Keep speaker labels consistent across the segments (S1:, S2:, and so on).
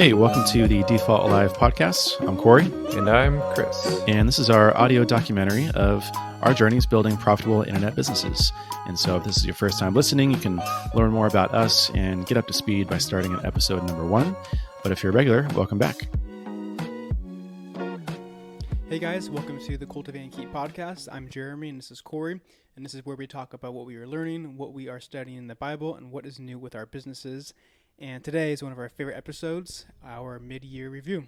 S1: Hey, welcome to the Default Alive podcast. I'm Corey.
S2: And I'm Chris.
S1: And this is our audio documentary of our journeys building profitable internet businesses. And so if this is your first time listening, you can learn more about us and get up to speed by starting at episode number 1. But if you're a regular, welcome back.
S3: Hey guys, welcome to the Cultivate Keep podcast. I'm Jeremy and this is Corey. And this is where we talk about what we are learning, what we are studying in the Bible, and what is new with our businesses. And today is one of our favorite episodes, our mid-year review.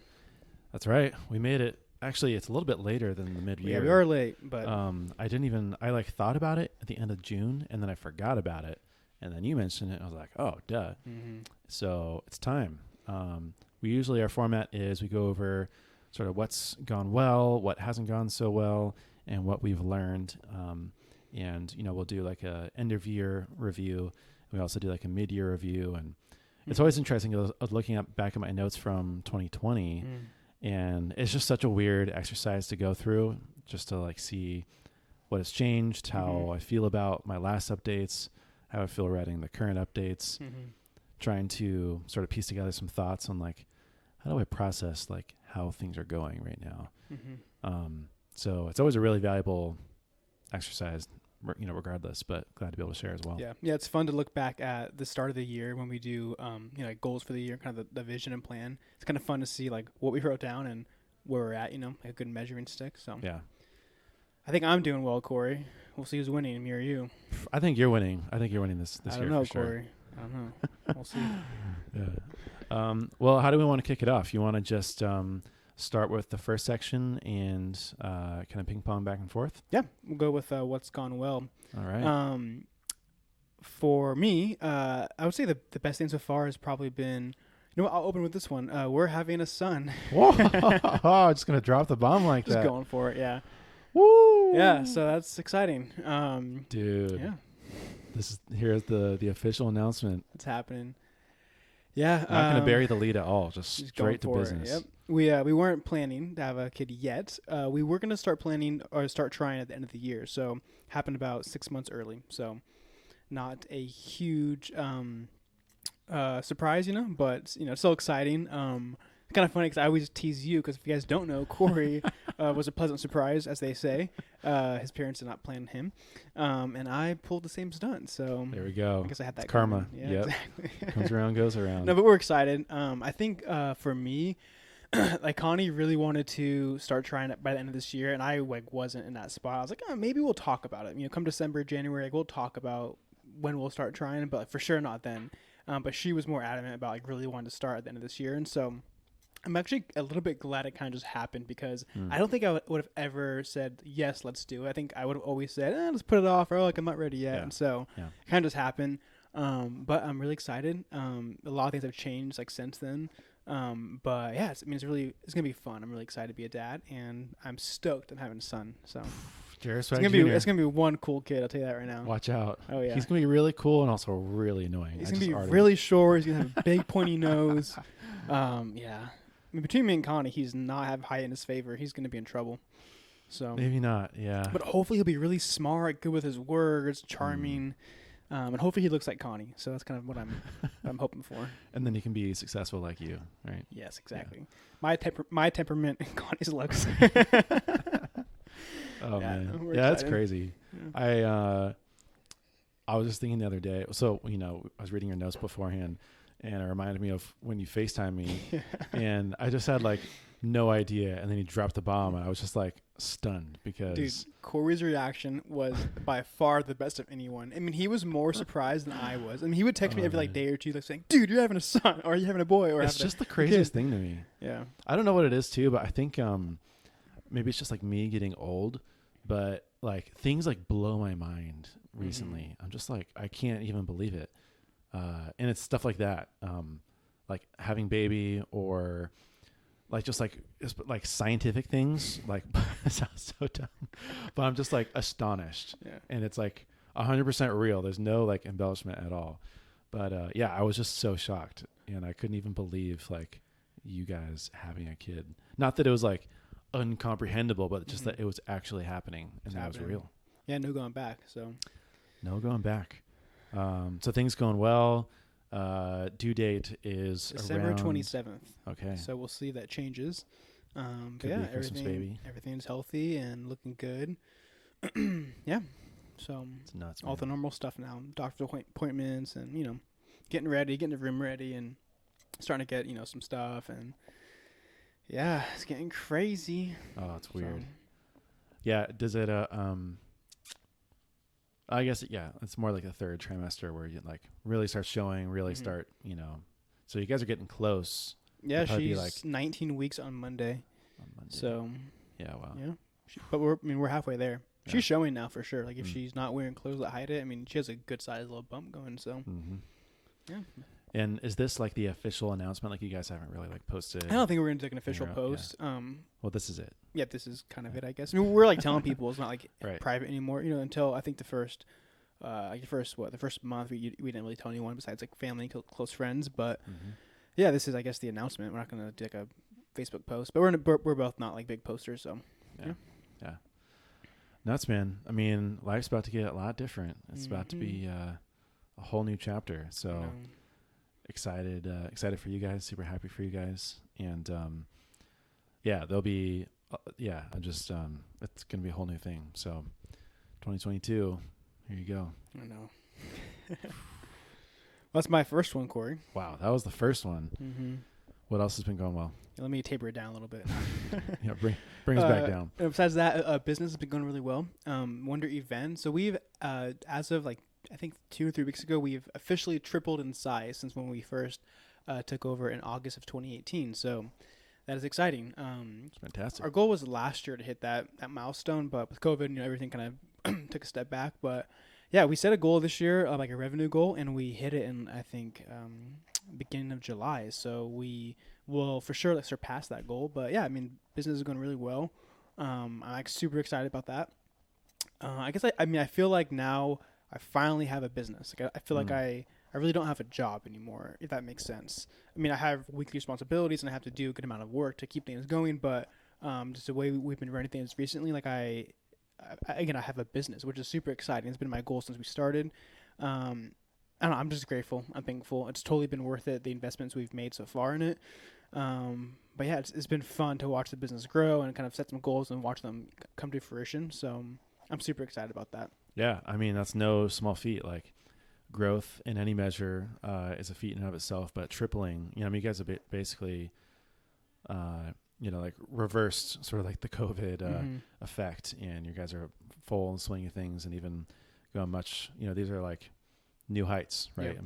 S1: That's right. We made it. Actually, it's a little bit later than the mid-year.
S3: Yeah, we are late, but
S1: I thought about it at the end of June, and then I forgot about it. And then you mentioned it, and I was like, oh, duh. Mm-hmm. So it's time. Our format is we go over sort of what's gone well, what hasn't gone so well, and what we've learned. We'll do like a end of year review. We also do like a mid-year review, and it's always interesting. I was looking back at my notes from 2020, and it's just such a weird exercise to go through, just to like see what has changed, how I feel about my last updates, how I feel writing the current updates, trying to sort of piece together some thoughts on like, how do I process like how things are going right now? So it's always a really valuable exercise, regardless, but glad to be able to share as well.
S3: Yeah, it's fun to look back at the start of the year when we do, like goals for the year, kind of the vision and plan. It's kind of fun to see like what we wrote down and where we're at, like a good measuring stick. So
S1: yeah,
S3: I think I'm doing well, Corey. We'll see who's winning, me or you.
S1: I think you're winning. this year.
S3: I don't know,
S1: for sure.
S3: Corey. I don't know. We'll see.
S1: Yeah. Well, how do we want to kick it off? You want to just start with the first section and kind of ping pong back and forth?
S3: Yeah, we'll go with what's gone well.
S1: All right.
S3: For me, I would say the best thing so far has probably been, I'll open with this one. We're having a son.
S1: Whoa! Just gonna drop the bomb like that.
S3: Just going for it, yeah.
S1: Woo!
S3: Yeah, so that's exciting.
S1: Dude.
S3: Yeah.
S1: Here's the official announcement.
S3: It's happening. Yeah.
S1: Not gonna bury the lead at all. Just straight to business.
S3: Yep. We weren't planning to have a kid yet. We were gonna start planning or start trying at the end of the year. So happened about 6 months early. So not a huge surprise, but still exciting. Kind of funny because I always tease you because if you guys don't know, Corey was a pleasant surprise, as they say. His parents did not plan him, and I pulled the same stunt. So
S1: there we go.
S3: I guess I had that
S1: karma.
S3: Yeah,
S1: yep.
S3: Exactly.
S1: Comes around, goes around.
S3: No, but we're excited. I think for me, like Connie really wanted to start trying it by the end of this year, and I wasn't in that spot. I was like, maybe we'll talk about it. Come December, January, we'll talk about when we'll start trying, but for sure not then. But she was more adamant about really wanting to start at the end of this year, and so I'm actually a little bit glad it kind of just happened because I don't think I would have ever said, yes, let's do it. I think I would have always said, let's put it off, or I'm not ready yet. Yeah. And so it kind of just happened. But I'm really excited. A lot of things have changed since then. But yeah, it's going to be fun. I'm really excited to be a dad, and I'm stoked I'm having a son. So it's going to be one cool kid. I'll tell you that right now.
S1: Watch out.
S3: Oh yeah.
S1: He's going to be really cool and also really annoying.
S3: He's going to be really short. He's going to have a big pointy nose. Yeah. Between me and Connie, he's not have height in his favor. He's going to be in trouble. So
S1: maybe not, yeah.
S3: But hopefully he'll be really smart, good with his words, charming, and hopefully he looks like Connie. So that's kind of what I'm hoping for. And
S1: then he can be successful like you, right?
S3: Yes, exactly. Yeah. My temperament and Connie's looks.
S1: Oh man, yeah, that's crazy. Yeah. I was just thinking the other day. So I was reading your notes beforehand. And it reminded me of when you FaceTime me, and I just had no idea, and then you dropped the bomb, and I was just stunned because...
S3: Dude, Corey's reaction was by far the best of anyone. I mean, he was more surprised than I was. I mean, he would text me every day or two, saying, "Dude, you're having a son, or are you having a boy?" Or
S1: it's just the craziest thing to me.
S3: Yeah,
S1: I don't know what it is too, but I think maybe it's just me getting old, but things blow my mind recently. I'm just I can't even believe it. And it's stuff like that, like having baby or just scientific things. It sounds so dumb, but I'm just astonished. Yeah. And it's 100% real. There's no embellishment at all. But I was just so shocked, and I couldn't even believe you guys having a kid. Not that it was uncomprehendable, but just that it was actually happening and that was real.
S3: Yeah, no going back. So
S1: no going back. So things going well. Due date is
S3: December
S1: around
S3: 27th.
S1: Okay.
S3: So we'll see if that changes. But
S1: Could
S3: yeah,
S1: be a Christmas baby.
S3: everything's healthy and looking good. Yeah. So
S1: It's nuts,
S3: all
S1: man.
S3: the normal stuff now, doctor appointments, and getting ready, getting the room ready, and starting to get some stuff, and yeah, it's getting crazy.
S1: Oh, it's weird. Yeah. Does it? I guess it's more like the third trimester where you like really start showing, really start. So you guys are getting close.
S3: Yeah,
S1: she's
S3: she's like 19 weeks on Monday. So
S1: yeah, wow.
S3: Yeah, but we're halfway there.
S1: Yeah.
S3: She's showing now for sure. Like if she's not wearing clothes that hide it, she has a good sized little bump going. So yeah.
S1: And is this like the official announcement? Like you guys haven't really like posted?
S3: I don't think we're gonna take an official post.
S1: Yeah. Well, this is it.
S3: Yeah, this is kind of it, I guess. We're like telling people it's not like
S1: right.
S3: private anymore. Until I think the first month we didn't really tell anyone besides like family, close friends. But yeah, this is I guess the announcement. We're not gonna do like a Facebook post, but we're both not like big posters, so yeah.
S1: Nuts, man. Life's about to get a lot different. It's about to be a whole new chapter. So excited for you guys. Super happy for you guys, and there'll be I'm just it's gonna be a whole new thing. So 2022, here you go.
S3: I know. That's my first one, Corey.
S1: Wow, that was the first one. What else has been going well?
S3: Let me taper it down a little bit.
S1: Yeah, bring us back down.
S3: Besides that, business has been going really well. Wonder Event. So we've, as of like, I think 2 or 3 weeks ago, we've officially tripled in size since when we first took over in August of 2018. So that is exciting.
S1: It's fantastic.
S3: Our goal was last year to hit that milestone, but with COVID, everything kind of took a step back. But yeah, we set a goal this year, like a revenue goal, and we hit it in, I think, beginning of July. So we will for sure surpass that goal. But yeah, business is going really well. I'm like super excited about that. I guess I feel like now I finally have a business. Like I feel like I really don't have a job anymore, if that makes sense. I have weekly responsibilities and I have to do a good amount of work to keep things going. But just the way we've been running things recently, like I have a business, which is super exciting. It's been my goal since we started. I don't know, I'm just grateful. I'm thankful. It's totally been worth it, the investments we've made so far in it. But yeah, it's been fun to watch the business grow and kind of set some goals and watch them come to fruition. So I'm super excited about that.
S1: Yeah, that's no small feat. Like growth in any measure is a feat in and of itself, but tripling, you guys have basically, like reversed sort of like the COVID effect, and you guys are full and swing of things and even going much, these are like new heights, right?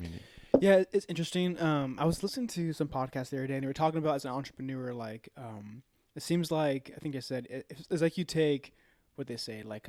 S3: Yeah, it's interesting. I was listening to some podcasts the other day, and they were talking about as an entrepreneur, like, it seems like, I think I said, it's like you take what they say, like,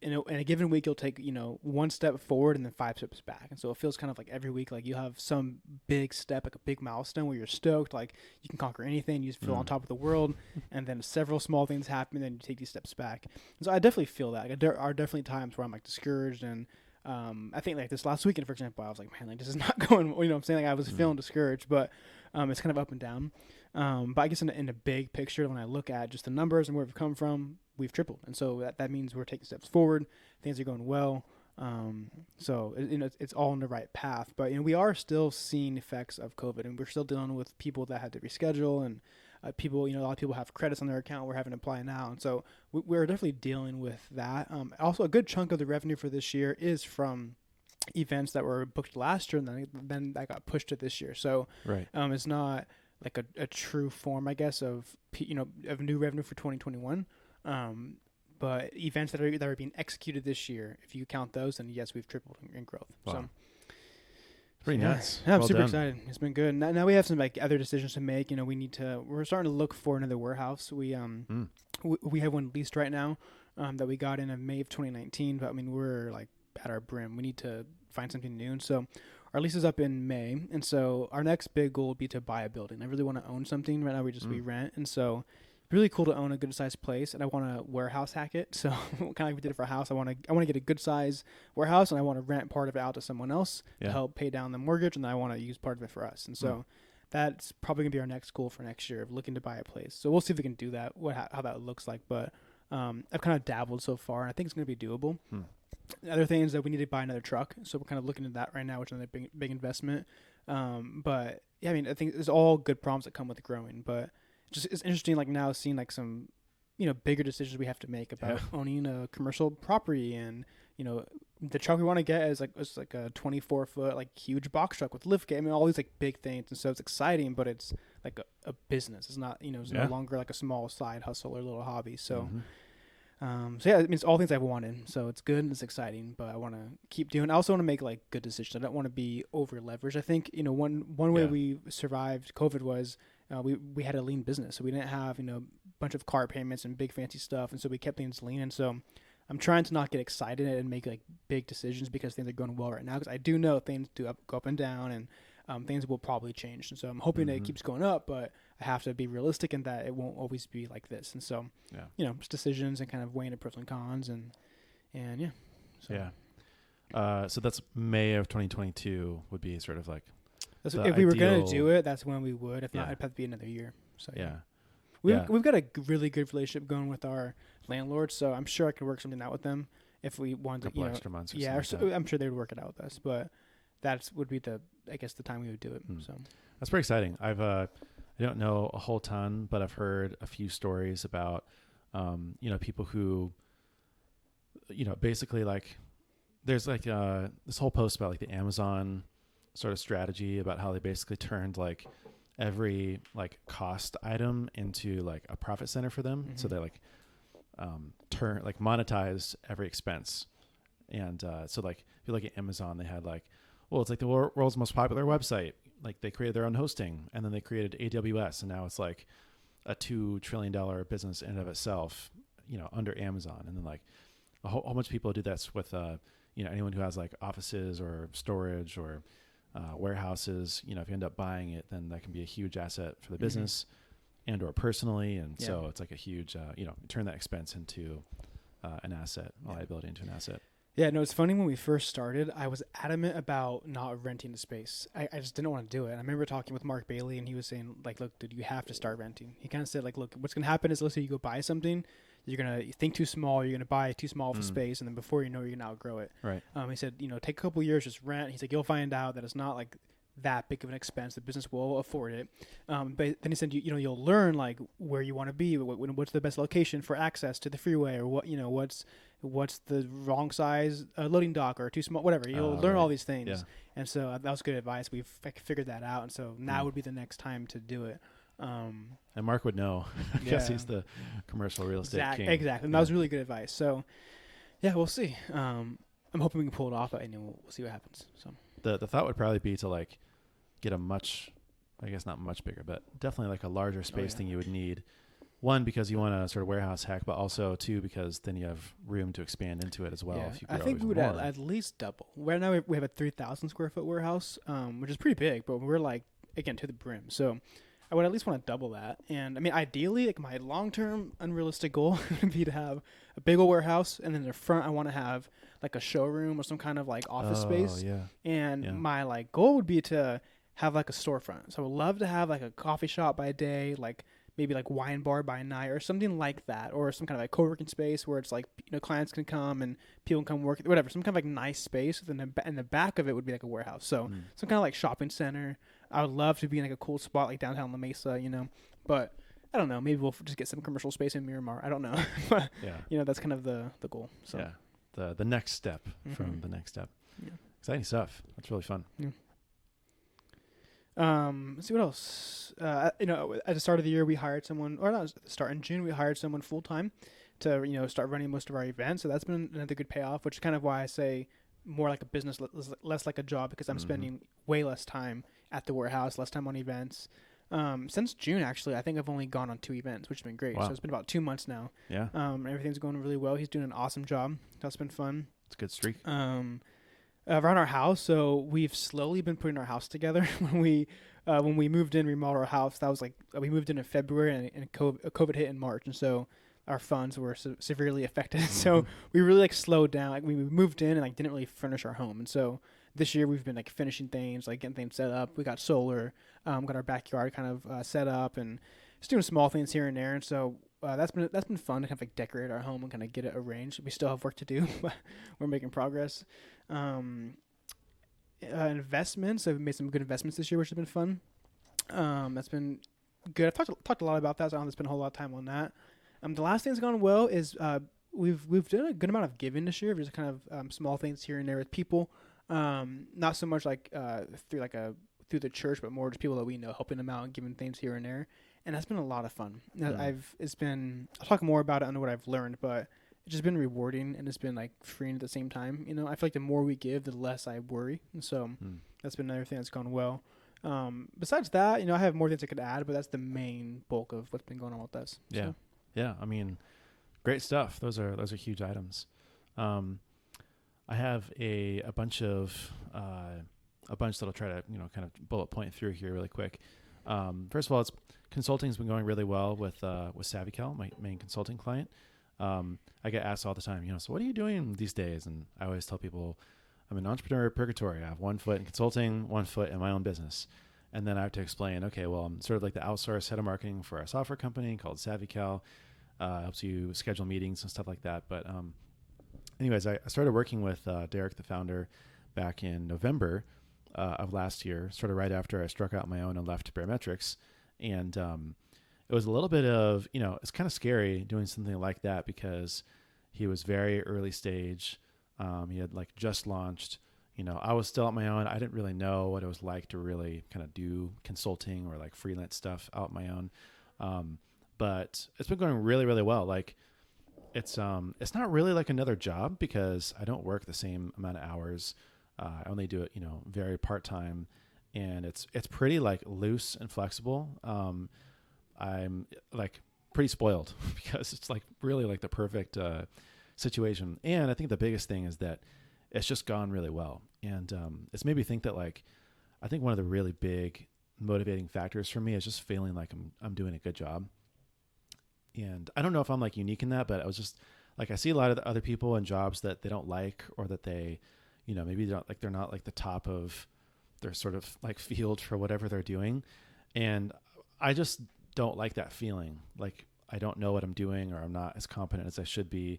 S3: in a given week, you'll take, 1 step forward and then 5 steps back. And so it feels kind of like every week, like you have some big step, like a big milestone where you're stoked, like you can conquer anything, you feel on top of the world, and then several small things happen, and then you take these steps back. And so I definitely feel that. Like, there are definitely times where I'm like discouraged, and I think like this last weekend, for example, I was like, man, like this is not going, what I'm saying? Like I was feeling discouraged, but it's kind of up and down. But I guess in a big picture, when I look at just the numbers and where we've come from, we've tripled. And so that means we're taking steps forward. Things are going well. So it's all on the right path, but we are still seeing effects of COVID, and we're still dealing with people that had to reschedule, and people, a lot of people have credits on their account we're having to apply now. And so we're definitely dealing with that. Also a good chunk of the revenue for this year is from events that were booked last year, and then that got pushed to this year. So
S1: right.
S3: It's not like a true form, I guess, of new revenue for 2021. But events that are being executed this year, if you count those, then yes, we've tripled in growth. Wow. So
S1: pretty nuts.
S3: Yeah, I'm super excited. It's been good. Now we have some like other decisions to make. We're starting to look for another warehouse. We have one leased right now that we got in May of 2019. But we're like at our brim. We need to find something new. And so our lease is up in May, and so our next big goal would be to buy a building. I really want to own something. Right now we rent, and so really cool to own a good sized place, and I want to warehouse hack it. So kind of like we did it for a house. I want to get a good size warehouse, and I want to rent part of it out to someone else to help pay down the mortgage, and then I want to use part of it for us. And so that's probably gonna be our next goal for next year, of looking to buy a place. So we'll see if we can do that, how that looks like. But I've kind of dabbled so far, and I think it's gonna be doable. The other thing is that we need to buy another truck, so we're kind of looking at that right now, which is another big investment. But yeah, I mean, I think there's all good problems that come with growing, but just it's interesting like now seeing like some bigger decisions we have to make about owning a commercial property. And the truck we want to get is like a 24-foot like huge box truck with lift gate. I mean, all these like big things, and so it's exciting, but it's like a business. It's not it's no longer like a small side hustle or little hobby. So so yeah, I mean, it's all things I've wanted. So it's good and it's exciting, but I want to keep doing. I also want to make like good decisions. I don't want to be over leveraged. I think one way we survived COVID was we had a lean business, so we didn't have a bunch of car payments and big fancy stuff, and so we kept things lean. And so I'm trying to not get excited and make like big decisions because things are going well right now, because I do know things do go up and down, and things will probably change. And so I'm hoping that it keeps going up, but I have to be realistic in that it won't always be like this. And so just decisions and kind of weighing the pros and cons, and yeah.
S1: So that's May of 2022 would be sort of like
S3: if we were going to do it, that's when we would. If not, it'd have to be another year. So we've got a really good relationship going with our landlord, so I'm sure I could work something out with them if we wanted
S1: to, extra months.
S3: I'm sure they would work it out with us, but that would be the time we would do it. So
S1: that's pretty exciting. I don't know a whole ton, but I've heard a few stories about people who basically like there's like this whole post about like the Amazon sort of strategy about how they basically turned like every like cost item into like a profit center for them. So they like monetize every expense. And so like if you look at Amazon, they had like, well, it's like the world's most popular website. Like they created their own hosting, and then they created AWS, and now it's like a $2 trillion business in and of itself, under Amazon. And then like a whole bunch of people do this with anyone who has like offices or storage or warehouses. If you end up buying it, then that can be a huge asset for the business and or personally. And so it's like a huge turn that expense into an asset, liability into an asset.
S3: Yeah, no, it's funny. When we first started, I was adamant about not renting the space. I just didn't want to do it. I remember talking with Mark Bailey, and he was saying, like, look, dude, you have to start renting. He kind of said, like, look, what's going to happen is, let's say you go buy something, you're going to think too small, you're going to buy too small of a space, and then before you know, you're going to outgrow it.
S1: Right.
S3: He said, take a couple of years, just rent. He's like, you'll find out that it's not, like, that big of an expense. The business will afford it. But then he said, you'll learn, like, where you want to be, what's the best location for access to the freeway, or what's the wrong size loading dock, or too small, whatever. You'll learn all these things. Yeah. And so that was good advice. We've figured that out. And so now would be the next time to do it.
S1: And Mark would know because he's the commercial real estate king.
S3: Exactly. And that was really good advice. So yeah, we'll see. I'm hoping we can pull it off, and we'll see what happens. So
S1: the thought would probably be to like get a much, I guess not much bigger, but definitely like a larger space than you would need. One, because you want to sort of warehouse hack, but also two, because then you have room to expand into it as well.
S3: Yeah.
S1: If you grow
S3: I think we would at least double. Right now we have a 3,000 square foot warehouse, which is pretty big, but we're like, again, to the brim. So I would at least want to double that. And I mean, ideally, like my long-term unrealistic goal would be to have a big old warehouse, and then in the front I want to have like a showroom or some kind of like office space.
S1: Yeah.
S3: And my like goal would be to have like a storefront. So I would love to have like a coffee shop by day, like maybe like wine bar by night or something like that, or some kind of like co-working space where it's like, clients can come and people can come work, whatever, some kind of like nice space. Then in the back of it would be like a warehouse. So some kind of like shopping center. I would love to be in like a cool spot like downtown La Mesa, but I don't know. Maybe we'll just get some commercial space in Miramar. I don't know. But, that's kind of the goal. So
S1: yeah, the next step from the next step. Yeah. Exciting stuff. That's really fun.
S3: Yeah. Let's see what else. At the start of the year, we hired someone, or not start in June, we hired someone full time to start running most of our events. So that's been another good payoff, which is kind of why I say more like a business, less like a job, because I'm spending way less time at the warehouse, less time on events. Since June, actually, I think I've only gone on 2 events, which has been great. Wow. So it's been about 2 months now.
S1: Yeah.
S3: Everything's going really well. He's doing an awesome job. That's been fun.
S1: It's a good streak.
S3: Around our house, so we've slowly been putting our house together. When we moved in, remodeled our house, that was like, we moved in February, and COVID hit in March, and so our funds were severely affected. So we really like slowed down. Like we moved in and like didn't really furnish our home, and so this year we've been like finishing things, like getting things set up. We got solar, got our backyard kind of set up, and just doing small things here and there. And so that's been fun to kind of like decorate our home and kind of get it arranged. We still have work to do, but we're making progress. And investments. I've made some good investments this year, which has been fun. That's been good. I've talked a lot about that, so I don't have to spend a whole lot of time on that. The last thing that's gone well is we've done a good amount of giving this year. Just kind of small things here and there with people. Not so much like through the church, but more just people that we know, helping them out and giving things here and there. And that's been a lot of fun. I'll talk more about it under what I've learned, but it's just been rewarding and it's been like freeing at the same time. You know, I feel like the more we give, the less I worry. And so that's been another thing that's gone well. Besides that, you know, I have more things I could add, but that's the main bulk of what's been going on with us.
S1: Yeah.
S3: So.
S1: Yeah. I mean, great stuff. Those are huge items. I have a bunch that I'll try to, you know, kind of bullet point through here really quick. First of all, consulting has been going really well with SavvyCal, my main consulting client. I get asked all the time, you know, so what are you doing these days? And I always tell people I'm an entrepreneur at purgatory. I have 1 foot in consulting, 1 foot in my own business. And then I have to explain, okay, well, I'm sort of like the outsourced head of marketing for a software company called SavvyCal. Helps you schedule meetings and stuff like that. But anyways, I started working with Derek, the founder, back in November of last year, sort of right after I struck out my own and left Barometrics. And it was a little bit of, you know, it's kind of scary doing something like that because he was very early stage. He had like just launched, you know, I was still on my own. I didn't really know what it was like to really kind of do consulting or like freelance stuff out my own. But it's been going really, really well. Like it's not really like another job because I don't work the same amount of hours. I only do it, you know, very part-time, and it's pretty like loose and flexible. I'm like pretty spoiled because it's like really like the perfect situation. And I think the biggest thing is that it's just gone really well. And it's made me think that like, I think one of the really big motivating factors for me is just feeling like I'm doing a good job. And I don't know if I'm like unique in that, but I was just like, I see a lot of the other people in jobs that they don't like, or that they, you know, maybe they're not like the top of their sort of like field for whatever they're doing. And I just don't like that feeling. Like I don't know what I'm doing, or I'm not as competent as I should be.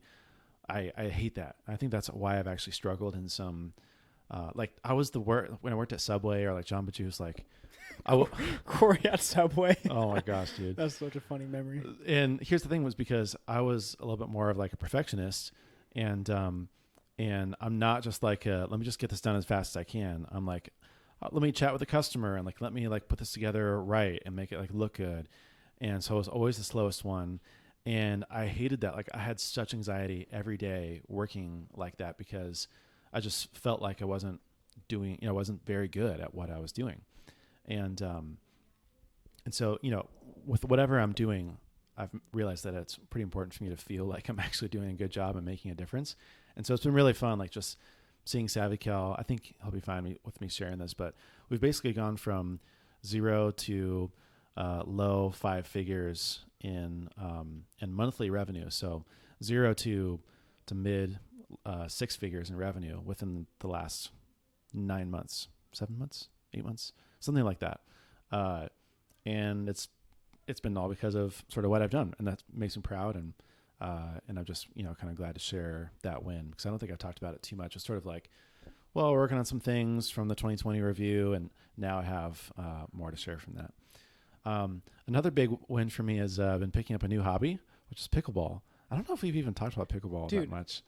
S1: I hate that. I think that's why I've actually struggled in some, like I was when I worked at Subway or like Jamba Juice, like
S3: Corey at Subway.
S1: Oh my gosh, dude.
S3: That's such a funny memory.
S1: And here's the thing, was because I was a little bit more of like a perfectionist, and I'm not just like, let me just get this done as fast as I can. I'm like, let me chat with the customer and like, let me like put this together right and make it like look good. And so I was always the slowest one. And I hated that. Like I had such anxiety every day working like that because I just felt like I wasn't doing, you know, I wasn't very good at what I was doing. And so, you know, with whatever I'm doing, I've realized that it's pretty important for me to feel like I'm actually doing a good job and making a difference. And so it's been really fun, like just seeing SavvyCal. I think he'll be fine with me sharing this, but we've basically gone from 0 to low 5 figures in monthly revenue. So 0 to mid 6 figures in revenue within the last 9 months, 7 months, 8 months, something like that. And it's been all because of sort of what I've done, and that makes me proud. And I'm just, you know, kind of glad to share that win, because I don't think I've talked about it too much. It's sort of like, well, we're working on some things from the 2020 review, and now I have more to share from that. Another big win for me is I've been picking up a new hobby, which is pickleball. I don't know if we've even talked about pickleball that much.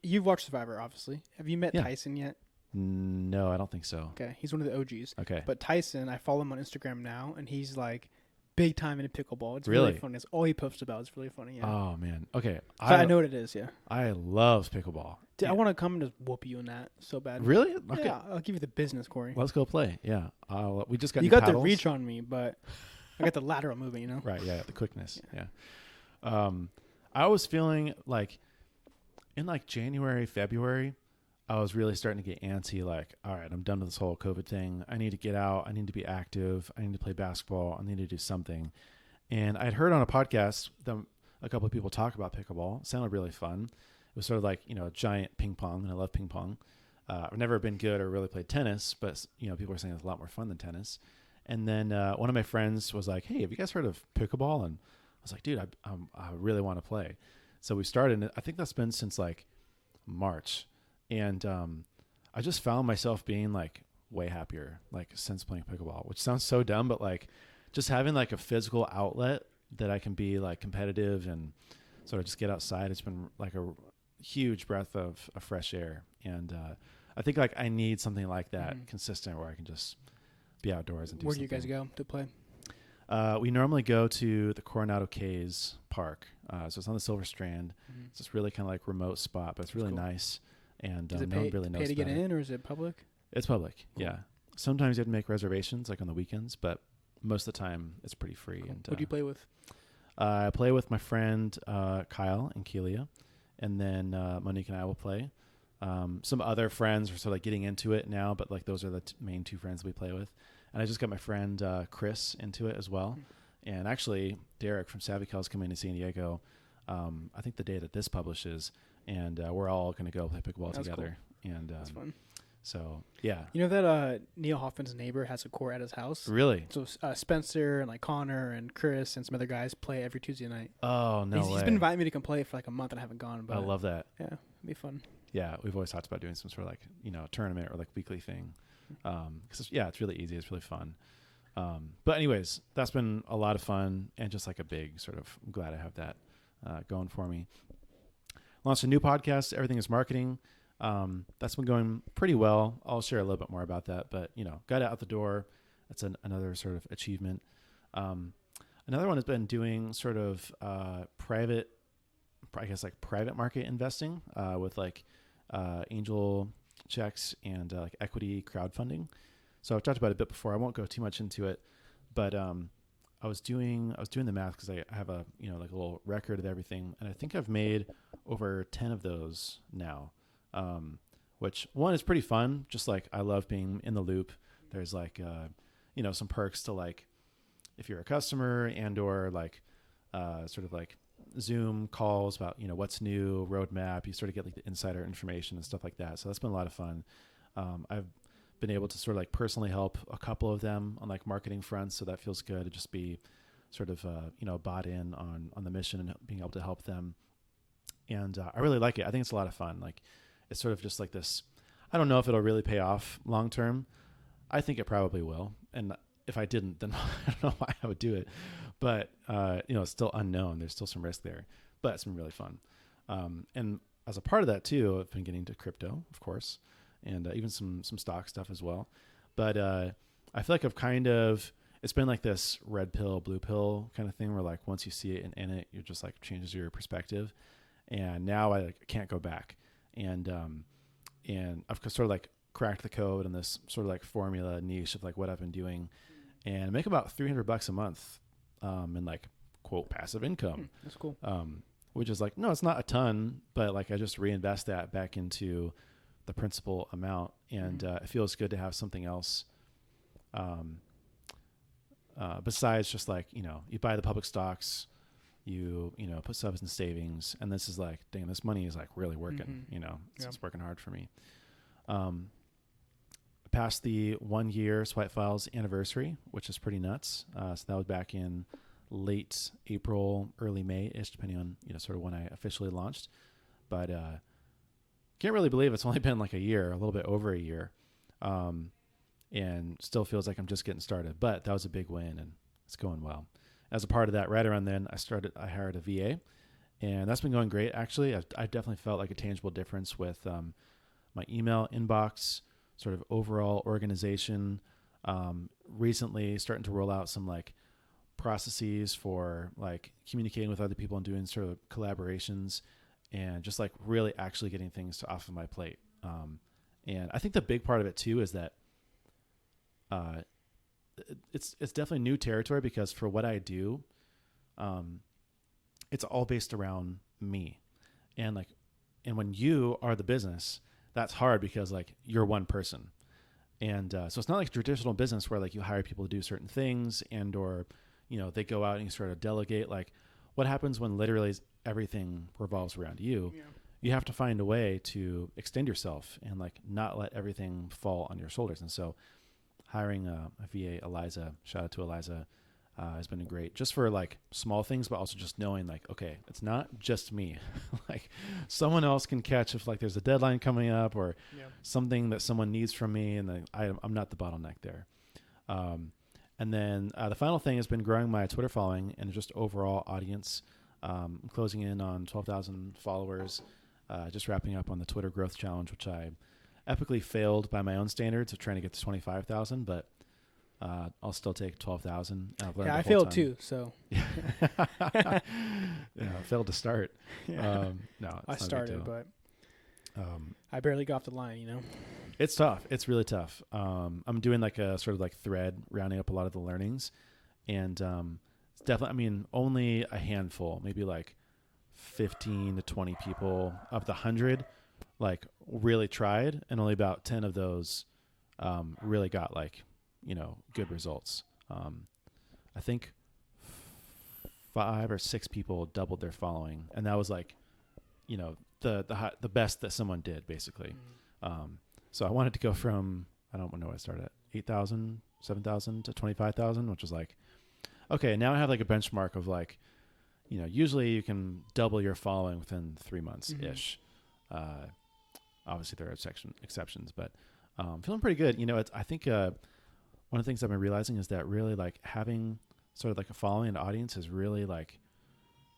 S3: You've watched Survivor, obviously. Have you met Tyson yet?
S1: No, I don't think so.
S3: Okay, he's one of the OGs.
S1: Okay.
S3: But Tyson, I follow him on Instagram now, and he's like big time into pickleball. It's
S1: really
S3: funny. It's all he posts about. It's really funny. Yeah.
S1: Oh man. Okay.
S3: I know what it is. Yeah.
S1: I love pickleball.
S3: Dude, I want to come and just whoop you in that so bad.
S1: Really? Okay.
S3: Yeah, I'll give you the business, Corey.
S1: Let's go play. Yeah. We just got.
S3: You got paddles. The reach on me, but I got the lateral movement. You know.
S1: Right. Yeah. The quickness. Yeah. I was feeling like in like January, February, I was really starting to get antsy. Like, all right, I'm done with this whole COVID thing. I need to get out. I need to be active. I need to play basketball. I need to do something. And I'd heard on a podcast a couple of people talk about pickleball. It sounded really fun. It was sort of like, you know, a giant ping pong, and I love ping pong. I've never been good or really played tennis, but, you know, people are saying it's a lot more fun than tennis. And then one of my friends was like, hey, have you guys heard of pickleball? And I was like, dude, I really want to play. So we started, and I think that's been since like March. And I just found myself being like way happier, like since playing pickleball, which sounds so dumb, but like just having like a physical outlet that I can be like competitive and sort of just get outside. It's been like a huge breath of fresh air. And I think like I need something like that consistent where I can just be outdoors and do
S3: Where
S1: something.
S3: do you guys go to play?
S1: We normally go to the Coronado Cays Park. So it's on the Silver Strand. It's this really kind of like remote spot, but it's really nice. And
S3: Does it
S1: no one really knows
S3: pay to get
S1: about it.
S3: in, or is it public?
S1: It's public,
S3: Cool.
S1: yeah. Sometimes you have to make reservations, like on the weekends, but most of the time it's pretty free.
S3: Cool.
S1: And
S3: Who do you play with?
S1: I play with my friend Kyle and Kelia, and then Monique and I will play. Some other friends are sort of like getting into it now, but like those are the main two friends we play with. And I just got my friend Chris into it as well. And actually, Derek from Savvy Cal's coming to San Diego, I think the day that this publishes, and we're all going to go play pickleball together. Cool. And
S3: that's fun.
S1: So, yeah.
S3: You know that Neil Hoffman's neighbor has a court at his house?
S1: Really?
S3: So Spencer and like Connor and Chris and some other guys play every Tuesday night.
S1: Oh, no way.
S3: He's been inviting me to come play for like a month and I haven't gone. But
S1: I love that.
S3: Yeah, it'd be fun.
S1: Yeah, we've always talked about doing some sort of like, tournament or like weekly thing. Because, it's really easy. It's really fun. But anyways, that's been a lot of fun and just like a big sort of, I'm glad I have that going for me. Launched a new podcast, Everything is Marketing. That's been going pretty well. I'll share a little bit more about that, but got it out the door. That's another sort of achievement. Another one has been doing sort of private market investing with like angel checks and like equity crowdfunding. So I've talked about it a bit before. I won't go too much into it, but I was doing the math because I have a like a little record of everything, and I think I've made over 10 of those now. Which one is pretty fun. Just like I love being in the loop. There's like some perks to like if you're a customer and or like sort of like Zoom calls about what's new, roadmap. You sort of get like the insider information and stuff like that. So that's been a lot of fun. I've been able to sort of like personally help a couple of them on like marketing fronts, so that feels good to just be sort of bought in on the mission and being able to help them. And I really like it. I think it's a lot of fun. Like it's sort of just like this. I don't know if it'll really pay off long term. I think it probably will. And if I didn't, then I don't know why I would do it. But it's still unknown. There's still some risk there. But it's been really fun. And as a part of that too, I've been getting into crypto, of course, and even some stock stuff as well. But I feel like it's been like this red pill, blue pill kind of thing where like once you see it and in it, you're just like changes your perspective. And now I can't go back. And I've sort of like cracked the code in this sort of like formula niche of like what I've been doing, and make about $300 a month in like quote passive income.
S3: That's cool.
S1: Which is like, no, it's not a ton, but like I just reinvest that back into the principal amount, and it feels good to have something else besides just like you buy the public stocks. You put stuff in savings, and this is like, dang, this money is like really working. It's working hard for me. Past the 1 year Swipe Files anniversary, which is pretty nuts. So that was back in late April, early May-ish, depending on sort of when I officially launched. But can't really believe it's only been like a year, a little bit over a year, and still feels like I'm just getting started. But that was a big win, and it's going well. As a part of that, right around then, I hired a VA, and that's been going great. Actually, I definitely felt like a tangible difference with my email inbox, sort of overall organization. Recently, starting to roll out some like processes for like communicating with other people and doing sort of collaborations, and just like really actually getting things off of my plate. And I think the big part of it too is that it's definitely new territory, because for what I do, it's all based around me, and when you are the business, that's hard because like you're one person. And so it's not like traditional business where like you hire people to do certain things and or they go out and you sort of delegate. Like what happens when literally everything revolves around you? Yeah. You have to find a way to extend yourself and like not let everything fall on your shoulders. And so hiring a VA, Eliza, shout out to Eliza, has been great just for like small things, but also just knowing like, okay, it's not just me. Like someone else can catch if like there's a deadline coming up or something that someone needs from me, and then I'm not the bottleneck there. And then the final thing has been growing my Twitter following and just overall audience. I'm closing in on 12,000 followers, just wrapping up on the Twitter growth challenge, which I epically failed by my own standards of trying to get to 25,000, but I'll still take 12,000.
S3: Yeah, I failed too. So
S1: yeah, I failed to start.
S3: Yeah.
S1: No,
S3: I started, but I barely got off the line. You know,
S1: it's tough. It's really tough. I'm doing like a sort of like thread, rounding up a lot of the learnings, and it's definitely. I mean, only a handful, maybe like 15 to 20 people of the 100, like really tried, and only about 10 of those really got like, good results. I think 5 or 6 people doubled their following, and that was like, the best that someone did basically. So I wanted to go from, I don't know what I started at, 8,000, 7,000 to 25,000, which was like, okay, now I have like a benchmark of like, usually you can double your following within 3 months ish. Obviously there are exceptions, but feeling pretty good. I think one of the things I've been realizing is that really like having sort of like a following and audience is really like,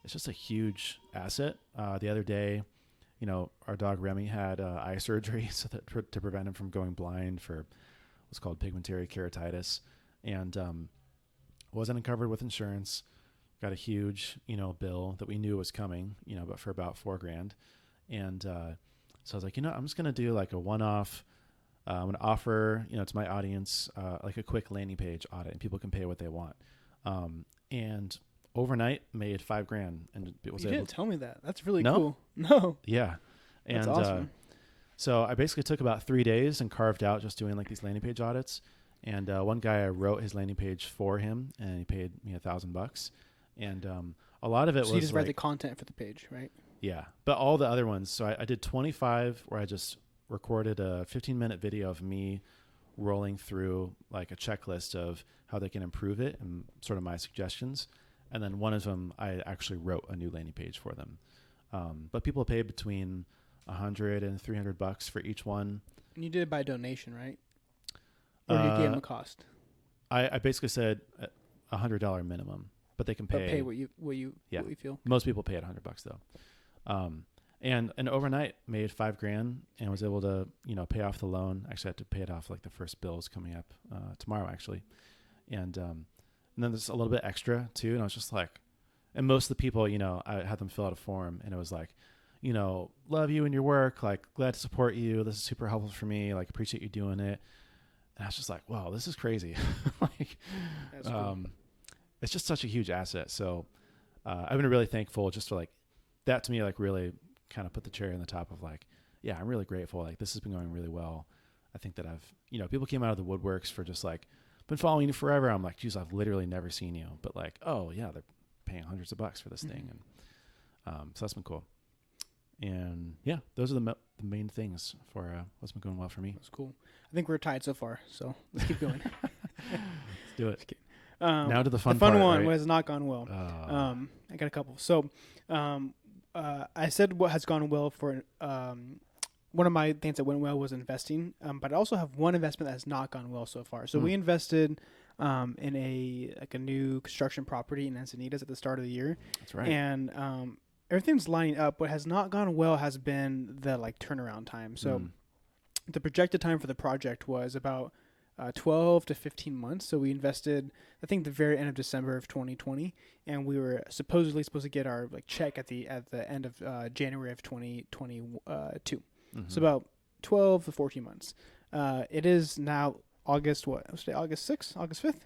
S1: it's just a huge asset. The other day, our dog Remy had eye surgery so that to prevent him from going blind for what's called pigmentary keratitis, and wasn't covered with insurance. Got a huge, bill that we knew was coming, but for about $4,000. And so I was like, I'm just going to do like a one-off. I'm going to offer, to my audience, like a quick landing page audit, and people can pay what they want. And overnight made $5,000, and it was
S3: you
S1: able
S3: didn't tell me that. That's really
S1: No?
S3: cool. No.
S1: Yeah.
S3: That's
S1: And
S3: awesome.
S1: so I basically took about 3 days and carved out just doing like these landing page audits. And one guy, I wrote his landing page for him, and he paid me $1,000. And a lot of it
S3: So
S1: was
S3: you just
S1: like,
S3: write the content for the page, right?
S1: yeah, but all the other ones. So I did 25 where I just recorded a 15-minute video of me rolling through like a checklist of how they can improve it and sort of my suggestions. And then one of them, I actually wrote a new landing page for them. But people pay between $100 and $300 for each one.
S3: And you did it by donation, right? Or you gave them a cost?
S1: I basically said $100 minimum, but they can pay.
S3: But pay what you feel.
S1: Most people pay at $100 though. And overnight made $5,000 and was able to, pay off the loan. Actually, I had to pay it off like the first bill's coming up tomorrow actually. And then there's a little bit extra too. And I was just like, and most of the people, I had them fill out a form, and it was like, love you and your work. Like, glad to support you. This is super helpful for me. Like, appreciate you doing it. And I was just like, wow, this is crazy. Like,
S3: That's cool.
S1: It's just such a huge asset. So I've been really thankful just for like that to me, like really kind of put the cherry on the top of like, yeah, I'm really grateful. Like, this has been going really well. I think that I've, people came out of the woodworks for just like, been following you forever. I'm like, geez, I've literally never seen you, but like, oh yeah, they're paying hundreds of bucks for this thing. And so that's been cool. And yeah, those are the main things for what's been going well for me.
S3: That's cool. I think we're tied so far, so let's keep going.
S1: Let's do it.
S3: Now
S1: to the fun
S3: part,
S1: one,
S3: right? Has not gone well. I got a couple. So I said what has gone well for one of my things that went well was investing, but I also have one investment that has not gone well so far. So we invested in a new construction property in Encinitas at the start of the year.
S1: That's right.
S3: And everything's lining up. What has not gone well has been the turnaround time. So the projected time for the project was about 12 to 15 months. So we invested, I think, the very end of December of 2020, and we were supposed to get our check at the end of January of 2022. So about 12 to 14 months. It is now August 6th, August 5th,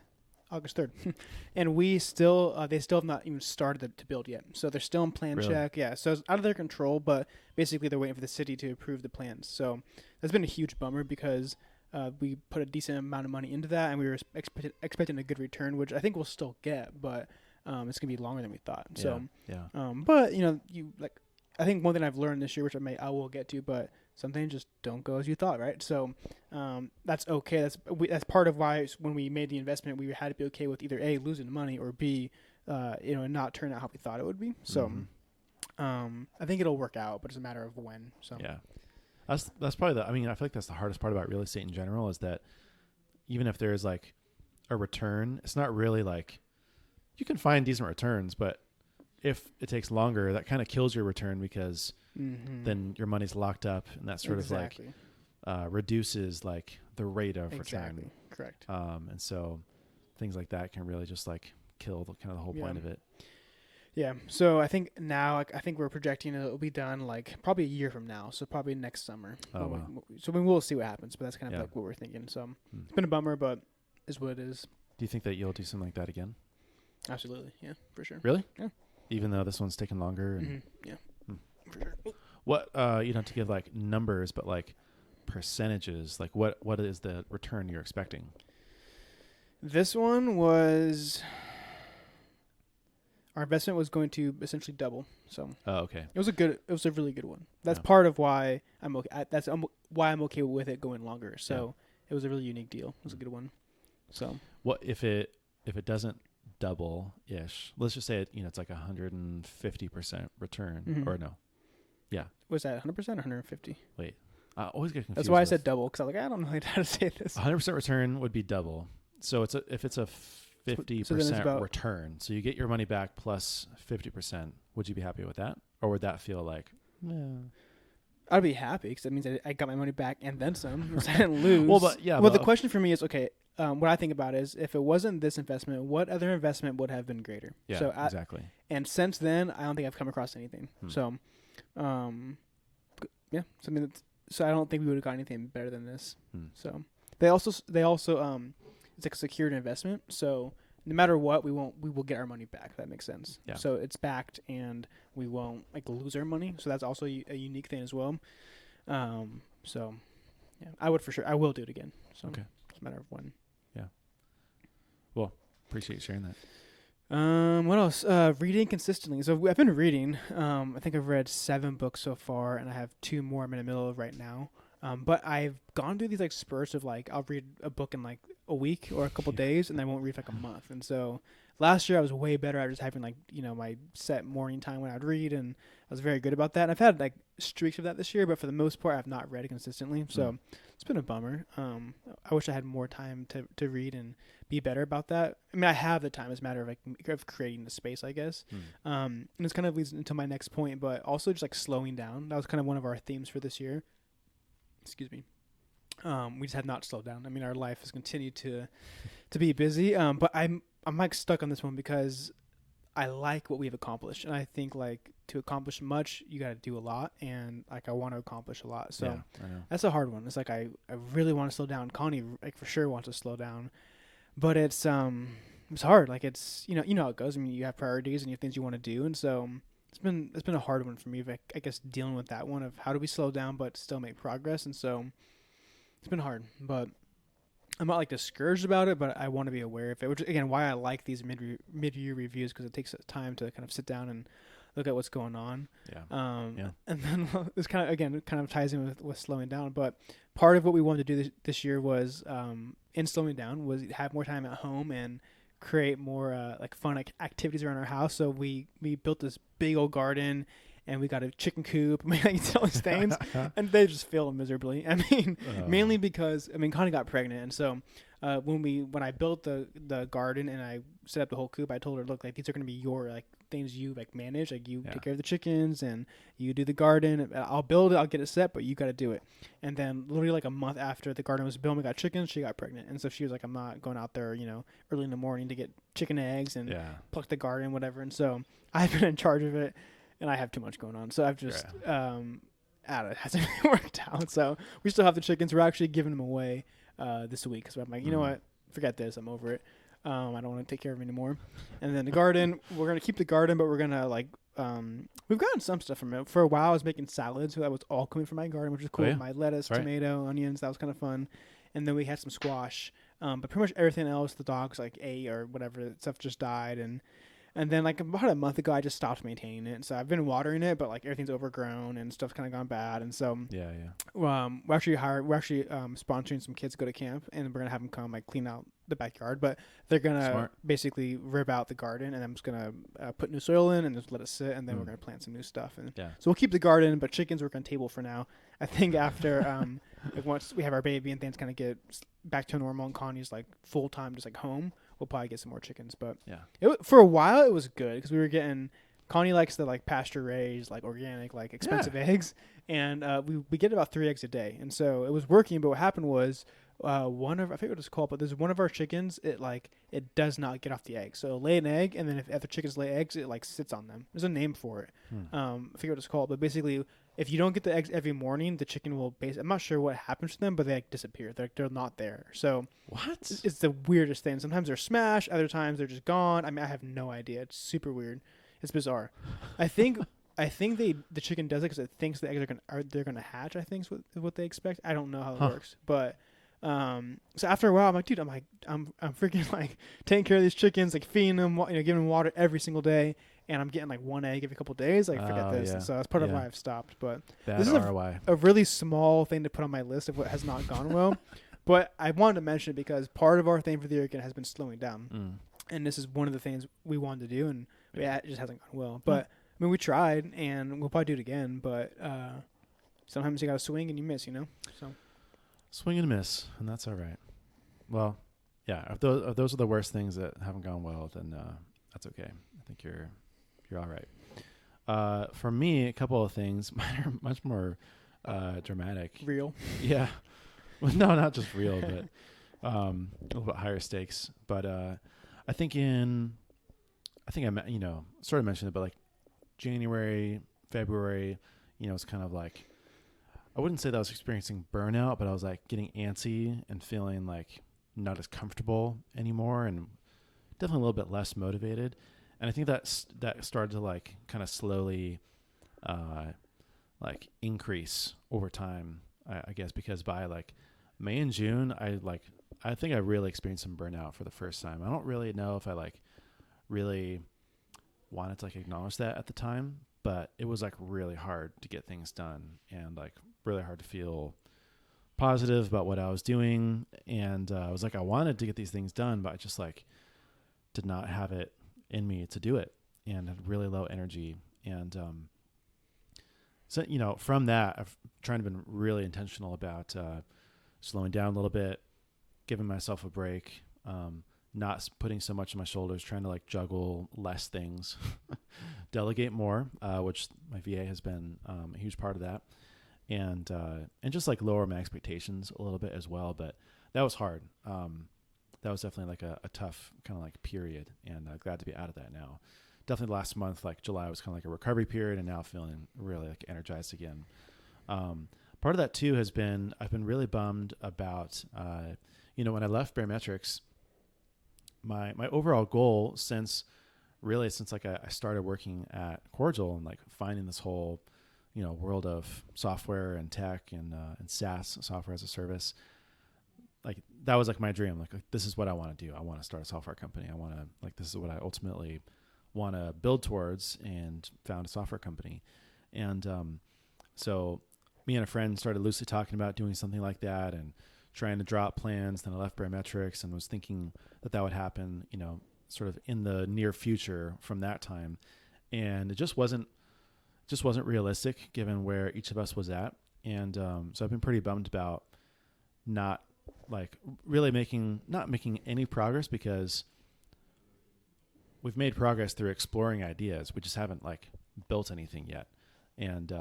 S3: August 3rd. And we still, they still have not even started to build yet. So they're still in plan check. Yeah. So it's out of their control, but basically they're waiting for the city to approve the plans. So that's been a huge bummer because we put a decent amount of money into that, and we were expecting a good return, which I think we'll still get, but it's going to be longer than we thought.
S1: Yeah.
S3: So,
S1: yeah.
S3: But I think one thing I've learned this year, which I will get to, but some things just don't go as you thought, right? So that's okay. That's part of why when we made the investment, we had to be okay with either A, losing money, or B, not turn out how we thought it would be. So I think it'll work out, but it's a matter of when. So
S1: yeah, that's probably I feel like that's the hardest part about real estate in general, is that even if there's like a return, it's not really like, you can find decent returns, but if it takes longer, that kind of kills your return, because then your money's locked up, and that sort of like reduces like the rate of return.
S3: Correct.
S1: And so things like that can really just like kill the whole point of it.
S3: Yeah. So I think now, I think we're projecting it'll be done like probably a year from now. So probably next summer.
S1: Oh, wow.
S3: So we'll see what happens, but that's kind of like what we're thinking. So it's been a bummer, but is what it is.
S1: Do you think that you'll do something like that again?
S3: Absolutely. Yeah, for sure.
S1: Really?
S3: Yeah.
S1: Even though this one's taken longer? And
S3: Yeah. For sure.
S1: What, you don't have to give like numbers, but like percentages, like what is the return you're expecting?
S3: This one was, our investment was going to essentially double. So
S1: okay.
S3: It was a really good one. That's part of why I'm okay. That's why I'm okay with it going longer. So it was a really unique deal. It was a good one. So what
S1: if it doesn't double ish? Let's just say it's like 150% return, or no? Yeah.
S3: Was that 100% or 150?
S1: Wait, I always get confused.
S3: That's why I said double, because I was like, I don't know how to say this.
S1: 100% return would be double. So if it's a 50% return, so you get your money back plus 50%. Would you be happy with that, or would that feel like?
S3: I'd be happy, because that means I got my money back and then some. I didn't lose.
S1: Well,
S3: the question for me is, okay, what I think about is, if it wasn't this investment, what other investment would have been greater?
S1: Yeah,
S3: so
S1: exactly.
S3: And since then, I don't think I've come across anything. So, yeah. So I don't think we would have got anything better than this. So they also it's like a secured investment. So no matter what, we will get our money back. If that makes sense.
S1: Yeah.
S3: So it's backed, and we won't like lose our money. So that's also a unique thing as well. So yeah, I will do it again. So it's a matter of when.
S1: Yeah. Well, appreciate you sharing that.
S3: What else? Reading consistently. So I've been reading. I think I've read 7 books so far, and I have 2 more I'm in the middle of right now. But I've gone through these like spurts of like, I'll read a book in like a week or a couple days, and I won't read for like a month. And so last year I was way better at just having like, my set morning time when I'd read, and I was very good about that. And I've had like streaks of that this year, but for the most part, I've not read consistently. So it's been a bummer. I wish I had more time to read and be better about that. I mean, I have the time. It's a matter of like of creating the space, I guess. And this kind of leads into my next point, but also just like slowing down. That was kind of one of our themes for this year. Excuse me. We just have not slowed down. I mean, our life has continued to be busy. But I'm like stuck on this one because I like what we've accomplished, and I think like to accomplish much, you got to do a lot, and like I want to accomplish a lot. So
S1: I know.
S3: That's a hard one. It's like I really want to slow down. Connie like for sure wants to slow down, but it's hard. Like it's you know how it goes. I mean, you have priorities and you have things you want to do, and so it's been a hard one for me. I guess dealing with that one of how do we slow down but still make progress, and so it's been hard. But I'm not like discouraged about it, but I want to be aware of it, which again why I like these mid-year reviews, because it takes time to kind of sit down and look at what's going on. And then this kind of ties in with slowing down. But part of what we wanted to do this year was in slowing down was have more time at home and create more like fun activities around our house. So we built this big old garden, and we got a chicken coop. I mean, like, all these things, and they just fail miserably. I mean, mainly because Connie got pregnant, and so when I built the garden and I set up the whole coop, I told her, look, like these are going to be your like things you like manage, like you take care of the chickens and you do the garden. I'll build it, I'll get it set, but you got to do it. And then literally like a month after the garden was built, we got chickens. She got pregnant, and so she was like, I'm not going out there, early in the morning to get chicken eggs and pluck the garden, whatever. And so I've been in charge of it. And I have too much going on, so I've just it hasn't really worked out. So we still have the chickens. We're actually giving them away this week, because I'm like, you know what, forget this. I'm over it. I don't want to take care of them anymore. And then the garden, we're gonna keep the garden, but we're gonna like we've gotten some stuff from it. For a while, I was making salads, so that was all coming from my garden, which is cool. My lettuce, tomato, onions, that was kind of fun. And then we had some squash, but pretty much everything else, the dogs like ate or whatever stuff just died. And And then like about a month ago, I just stopped maintaining it. So I've been watering it, but like everything's overgrown and stuff's kind of gone bad. And so
S1: Yeah.
S3: we're actually sponsoring some kids to go to camp, and we're gonna have them come like clean out the backyard. But they're gonna
S1: Smart.
S3: basically rip out the garden, and I'm just gonna put new soil in and just let it sit, and then we're gonna plant some new stuff. And
S1: Yeah.
S3: so we'll keep the garden, but chickens we're gonna table for now. I think after like once we have our baby and things kind of get back to normal and Connie's like full time just like home, we'll probably get some more chickens. But
S1: Yeah.
S3: for a while it was good because we were getting. Connie likes the like pasture raised, like organic, like expensive eggs, and we get about 3 eggs a day, and so it was working. But what happened was one of I forget what it's called, but there's one of our chickens. It does not get off the egg, so it'll lay an egg, and then if other chickens lay eggs, it like sits on them. There's a name for it. I forget what it's called, but basically, if you don't get the eggs every morning, the chicken will I'm not sure what happens to them, but they like disappear. They're not there. So
S1: What?
S3: it's the weirdest thing. Sometimes they're smashed, other times they're just gone. I mean, I have no idea. It's super weird. It's bizarre. I think the chicken does it because it thinks the eggs they're gonna hatch. I think is what they expect. I don't know how it works, but so after a while, I'm freaking like taking care of these chickens, like feeding them, giving them water every single day, and I'm getting like one egg every couple of days. Like forget this,
S1: Yeah.
S3: and so that's part of why I've stopped. But
S1: Bad
S3: this is
S1: ROI.
S3: a really small thing to put on my list of what has not gone well. But I wanted to mention it because part of our thing for the year again has been slowing down, and this is one of the things we wanted to do, and it just hasn't gone well. But I mean, we tried, and we'll probably do it again. But sometimes you got to swing and you miss, So
S1: Swing and miss, and that's all right. Well, yeah. If those are the worst things that haven't gone well, then that's okay. I think you're all right. For me, a couple of things. Mine are much more dramatic.
S3: Real.
S1: Yeah. Well, no, not just real, but a little bit higher stakes. But I think I sort of mentioned it, but like January, February, it's kind of like, I wouldn't say that I was experiencing burnout, but I was like getting antsy and feeling like not as comfortable anymore, and definitely a little bit less motivated. And I think that started to like kind of slowly like increase over time, I guess, because by like May and June, I think I really experienced some burnout for the first time. I don't really know if I like really wanted to like acknowledge that at the time, but it was like really hard to get things done and like really hard to feel positive about what I was doing. And I was like, I wanted to get these things done, but I just like did not have it in me to do it and had really low energy. And so, from that, I've tried to been really intentional about slowing down a little bit, giving myself a break, not putting so much on my shoulders, trying to like juggle less things, delegate more, which my VA has been a huge part of that. And just like lower my expectations a little bit as well. But that was hard. That was definitely like a tough kind of like period, and glad to be out of that now. Definitely the last month, like July, was kind of like a recovery period, and now feeling really like energized again. Part of that too has been, I've been really bummed about, when I left Barometrics, my overall goal since like I started working at Cordial and like finding this whole, world of software and tech and SaaS, software as a service, like that was like my dream. Like this is what I want to do. I want to start a software company. I want to this is what I ultimately want to build towards, and found a software company. And so me and a friend started loosely talking about doing something like that and trying to draw up plans. Then I left Barometrics and was thinking that would happen, sort of in the near future from that time. And it just wasn't realistic given where each of us was at. And so I've been pretty bummed about not making any progress, because we've made progress through exploring ideas. We just haven't like built anything yet. And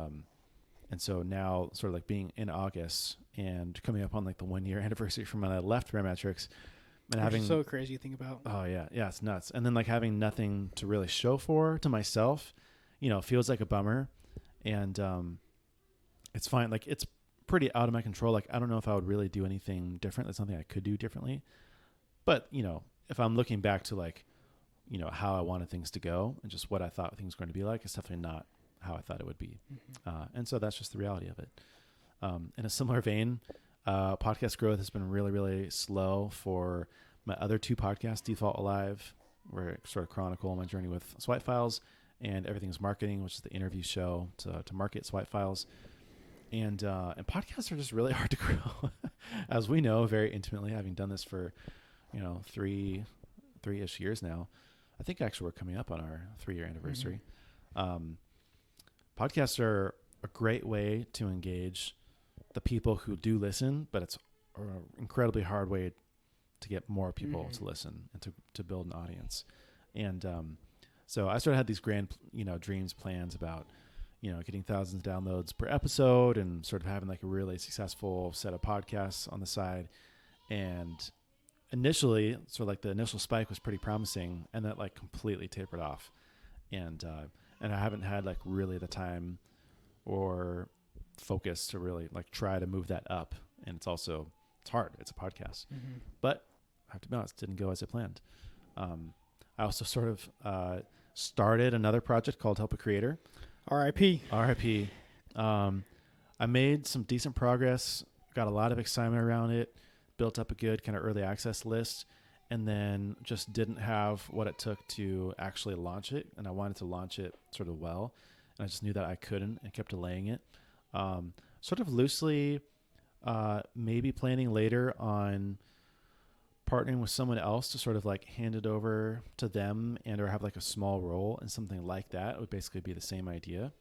S1: so now sort of like being in August and coming up on like the 1 year anniversary from when I left Barometrics, and having
S3: so crazy to think about.
S1: Oh yeah, it's nuts. And then like having nothing to really show for to myself, feels like a bummer. And it's fine. Like it's pretty out of my control. Like I don't know if I would really do anything different. That's something I could do differently. But if I'm looking back to like, how I wanted things to go and just what I thought things were going to be like, it's definitely not how I thought it would be. And so that's just the reality of it. In a similar vein, podcast growth has been really, really slow for my other two podcasts, Default Alive where I sort of chronicle my journey with Swipe Files, and Everything's Marketing, which is the interview show to market Swipe Files. And podcasts are just really hard to grow, as we know very intimately, having done this for, 3-ish years now. I think actually we're coming up on our 3-year anniversary. Podcasts are a great way to engage the people who do listen, but it's an incredibly hard way to get more people to listen and to build an audience. And so I sort of had these grand, dreams, plans about, getting thousands of downloads per episode and sort of having like a really successful set of podcasts on the side. And initially, sort of like the initial spike was pretty promising, and that like completely tapered off. And I haven't had like really the time or focus to really like try to move that up. And it's hard. It's a podcast, but I have to be honest, it didn't go as I planned. I also sort of started another project called Help a Creator.
S3: R.I.P.
S1: R.I.P. I made some decent progress, got a lot of excitement around it, built up a good kind of early access list, and then just didn't have what it took to actually launch it. And I wanted to launch it sort of well, and I just knew that I couldn't and kept delaying it. Sort of loosely, maybe planning later on partnering with someone else to sort of like hand it over to them and or have like a small role in something like that. It would basically be the same idea.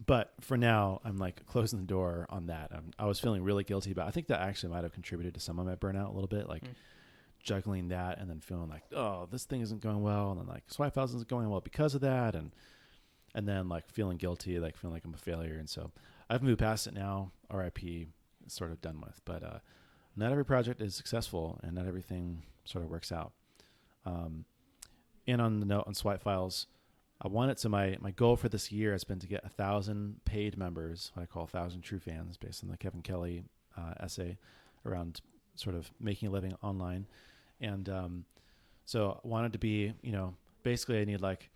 S1: But for now, I'm like closing the door on that. I was feeling really guilty about, I think that actually might have contributed to some of my burnout a little bit, like juggling that and then feeling like, oh, this thing isn't going well. And then like Swipe Files isn't going well because of that. And then like feeling guilty, like feeling like I'm a failure. And so I've moved past it now. RIP, sort of done with, but, not every project is successful and not everything sort of works out. And on the note on Swipe Files, I wanted to, my goal for this year has been to get 1,000 paid members, what I call 1,000 true fans, based on the Kevin Kelly essay around sort of making a living online. And so I wanted to be, basically I need like,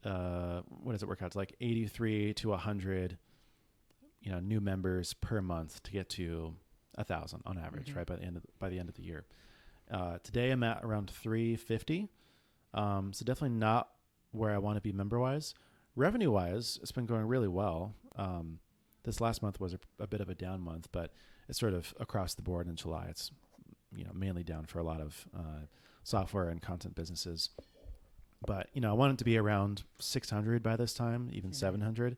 S1: what does it work out to, like 83 to 100, new members per month to get to 1,000 on average, right? By the end of the year. Today I'm at around 350. So definitely not where I want to be member wise. Revenue wise, it's been going really well. This last month was a bit of a down month, but it's sort of across the board in July. It's, mainly down for a lot of software and content businesses. But, I want it to be around 600 by this time, even 700.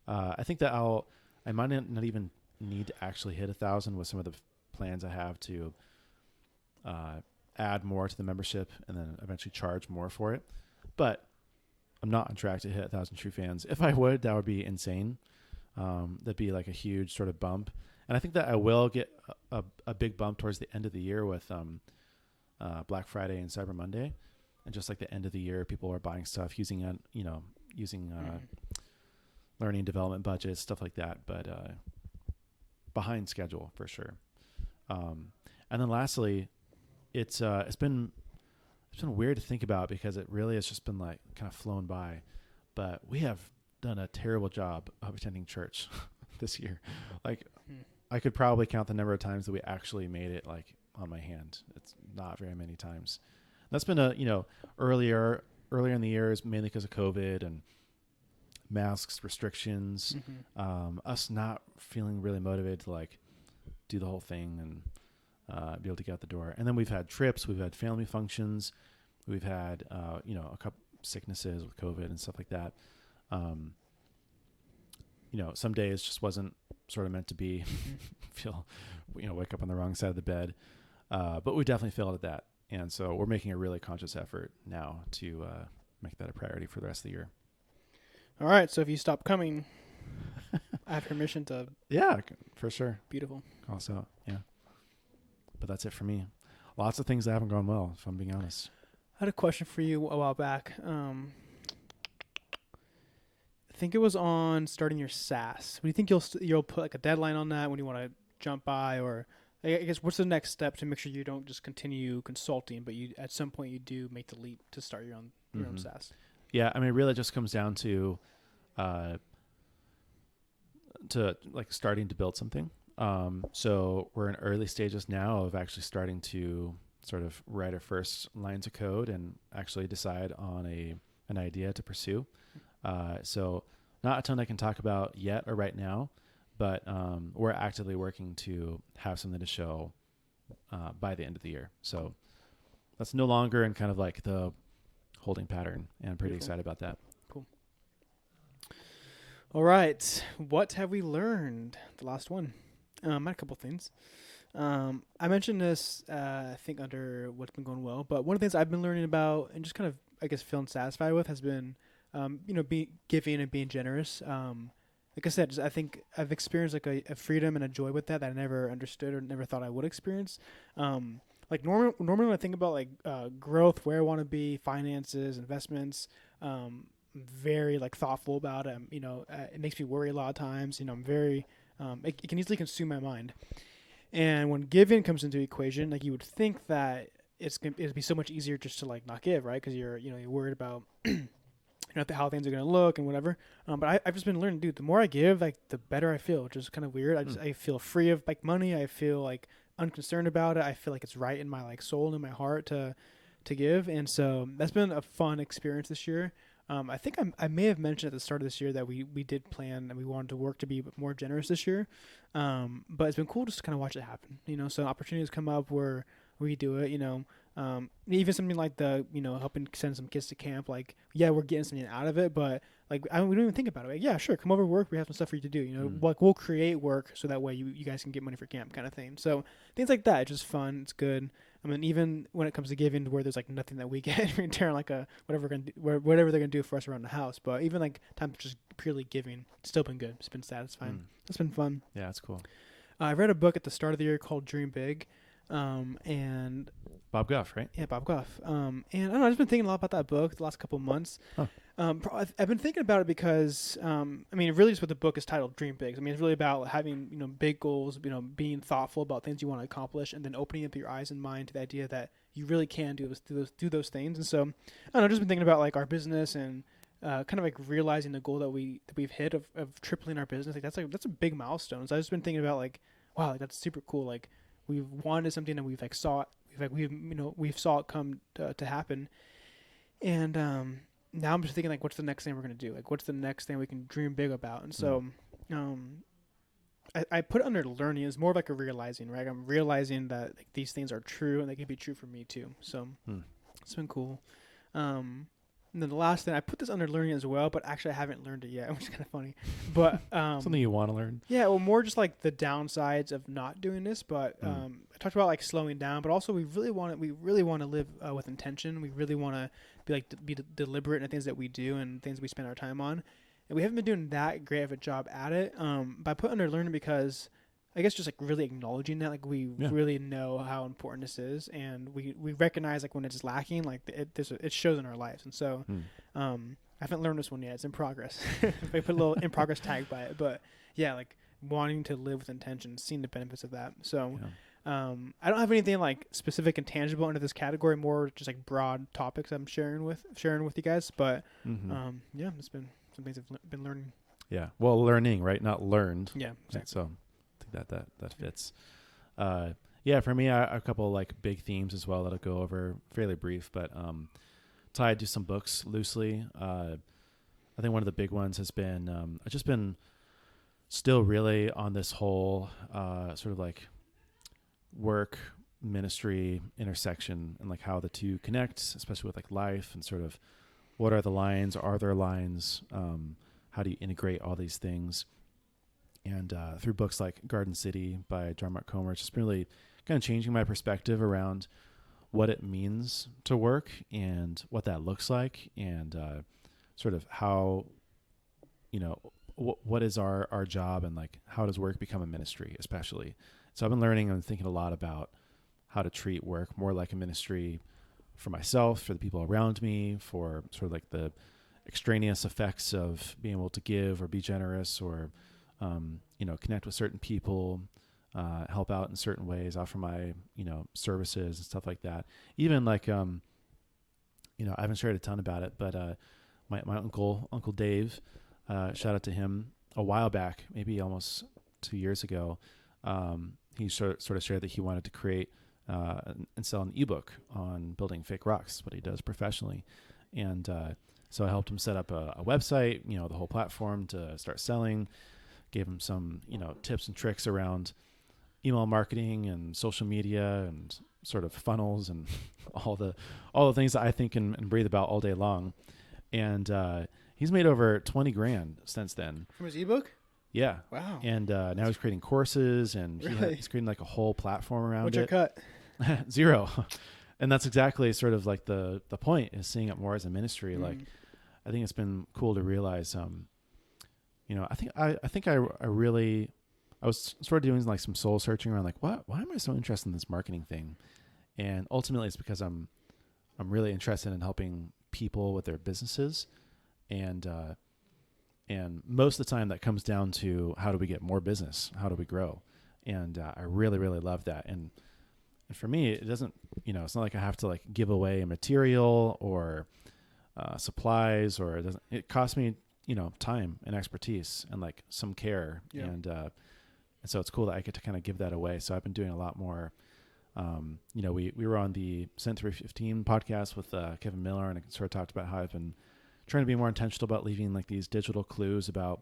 S1: I think that I might not even need to actually hit 1,000 with some of the plans I have to add more to the membership and then eventually charge more for it. But I'm not on track to hit 1,000 true fans. If I would, that would be insane. That'd be like a huge sort of bump. And I think that I will get a big bump towards the end of the year with Black Friday and Cyber Monday. And just like the end of the year, people are buying stuff using learning development budgets, stuff like that. But behind schedule for sure. And then lastly, it's been weird to think about because it really has just been like kind of flown by, but we have done a terrible job of attending church this year. Like I could probably count the number of times that we actually made it like on my hand. It's not very many times. That's been earlier in the years, mainly because of COVID and masks, restrictions, us not feeling really motivated to like do the whole thing and be able to get out the door. And then we've had trips, we've had family functions, we've had a couple sicknesses with COVID and stuff like that. Some days just wasn't sort of meant to be. Wake up on the wrong side of the bed, but we definitely failed at that. And so we're making a really conscious effort now to make that a priority for the rest of the year.
S3: All right. So if you stop coming, I have permission to.
S1: Yeah, for sure.
S3: Beautiful.
S1: Also, yeah. But that's it for me. Lots of things that haven't gone well, if I'm being honest.
S3: I had a question for you a while back. I think it was on starting your SaaS. Do you think you'll put like a deadline on that when you want to jump by, or I guess what's the next step to make sure you don't just continue consulting, but you at some point you do make the leap to start your own SaaS?
S1: Yeah, I mean, it really just comes down to like starting to build something. So we're in early stages now of actually starting to sort of write our first lines of code and actually decide on an idea to pursue. So not a ton I can talk about yet or right now, but we're actively working to have something to show by the end of the year. So that's no longer in kind of like the holding pattern, and I'm pretty excited about that.
S3: Cool. All right. What have we learned? The last one. I had a couple things. I mentioned this, I think, under what's been going well, but one of the things I've been learning about and just kind of, I guess, feeling satisfied with has been, be giving and being generous. Like I said, I think I've experienced like a freedom and a joy with that I never understood or never thought I would experience. Like normally when I think about like growth, where I want to be, finances, investments, very like thoughtful about it. It makes me worry a lot of times. I'm very, it can easily consume my mind. And when giving comes into the equation, like you would think that it'd be so much easier just to like not give, right? Because you're worried about how things are gonna look and whatever. But I've just been learning, dude. The more I give, like the better I feel, which is kind of weird. I feel free of like money. I feel like unconcerned about it. I feel like it's right in my like soul and in my heart to give. And so that's been a fun experience this year. I think I may have mentioned at the start of this year that we did plan and we wanted to work to be more generous this year. But it's been cool just to kind of watch it happen. So opportunities come up where we do it. Even something like the helping send some kids to camp. Like, yeah, we're getting something out of it, but like we don't even think about it. Like, yeah, sure, come over to work. We have some stuff for you to do. Like we'll create work so that way you guys can get money for camp, kind of thing. So things like that, it's just fun. It's good. I mean, even when it comes to giving, where there's like nothing that we get in return, like whatever they're gonna do for us around the house. But even like times just purely giving, it's still been good. It's been satisfying. It's been fun.
S1: Yeah, that's cool.
S3: I read a book at the start of the year called Dream Big, and
S1: Bob Goff, right?
S3: Yeah, Bob Goff. And I don't know, I've just been thinking a lot about that book the last couple of months.
S1: Huh.
S3: I've been thinking about it because, really just what the book is titled, Dream Big. It's really about having, big goals, being thoughtful about things you want to accomplish, and then opening up your eyes and mind to the idea that you really can do those things. And so, I don't know, I've just been thinking about like our business and kind of like realizing the goal that we've hit of tripling our business. Like that's a big milestone. So I've just been thinking about like, wow, like that's super cool. Like we've wanted something and we've like saw it. We've saw it come to happen, and now I'm just thinking like, what's the next thing we're gonna do? Like, what's the next thing we can dream big about? And so, I put it under learning. It's more of like a realizing, right? I'm realizing that like, these things are true and they can be true for me too. So it's been cool. And then the last thing, I put this under learning as well, but actually I haven't learned it yet, which is kind of funny. But
S1: something you want to learn? Yeah,
S3: well, more just like the downsides of not doing this. But I talked about like slowing down, but also we really want to live with intention. We really want to be deliberate in the things that we do and things we spend our time on. And we haven't been doing that great of a job at it. But I put under learning because I guess just like really acknowledging that, like we really know how important this is, and we recognize like when it's lacking, like it shows in our lives. And so, I haven't learned this one yet. It's in progress. I put a little in progress tag by it, but yeah, like wanting to live with intention, seeing the benefits of that. So, I don't have anything like specific and tangible under this category. More just like broad topics I'm sharing with you guys. But it's been some things I've been learning.
S1: Yeah, well, learning, right? Not learned.
S3: Yeah, exactly.
S1: So. That fits. For me, a couple like big themes as well that I'll go over, fairly brief, but tied to some books loosely. I think one of the big ones has been I've just been still really on this whole sort of like work ministry intersection and like how the two connect, especially with like life and sort of what are the lines, are there lines, how do you integrate all these things. And through books like Garden City by John Mark Comer, it's just really kind of changing my perspective around what it means to work and what that looks like, and sort of how, what is our job, and like how does work become a ministry, especially. So I've been learning and thinking a lot about how to treat work more like a ministry for myself, for the people around me, for sort of like the extraneous effects of being able to give or be generous or connect with certain people, help out in certain ways, offer my, services and stuff like that. Even like, I haven't shared a ton about it, but my Uncle Dave, shout out to him, a while back, maybe almost 2 years ago, he sort of shared that he wanted to create and sell an ebook on building fake rocks, what he does professionally. And so I helped him set up a website, the whole platform to start selling, gave him some, tips and tricks around email marketing and social media and sort of funnels and all the things that I think and breathe about all day long. And he's made over 20 grand since then.
S3: From his ebook?
S1: Yeah.
S3: Wow.
S1: And now he's creating courses, and
S3: Really?
S1: he's creating like a whole platform around
S3: What's
S1: it.
S3: your cut?
S1: 0. And that's exactly sort of like the point, is seeing it more as a ministry. Like, I think it's been cool to realize, I think I was sort of doing like some soul searching around, like, why am I so interested in this marketing thing? And ultimately it's because I'm really interested in helping people with their businesses. And most of the time that comes down to, how do we get more business? How do we grow? And I really, really love that. And for me, it doesn't, it's not like I have to like give away material or supplies, or it costs me, time and expertise and like some care.
S3: Yeah.
S1: And so it's cool that I get to kind of give that away. So I've been doing a lot more. We were on the Cent 315 podcast with Kevin Miller, and I sort of talked about how I've been trying to be more intentional about leaving like these digital clues about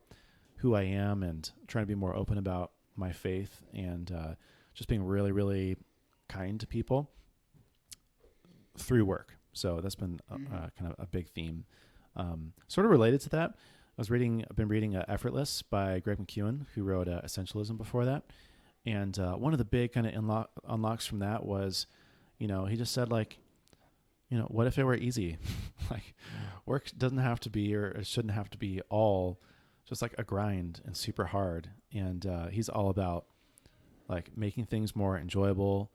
S1: who I am, and trying to be more open about my faith, and just being really, really kind to people through work. So that's been kind of a big theme. Sort of related to that, I've been reading Effortless by Greg McKeown, who wrote Essentialism before that. And one of the big kind of unlocks from that was, he just said, like, what if it were easy? Like, work doesn't have to be, or it shouldn't have to be all just like a grind and super hard. And he's all about like making things more enjoyable,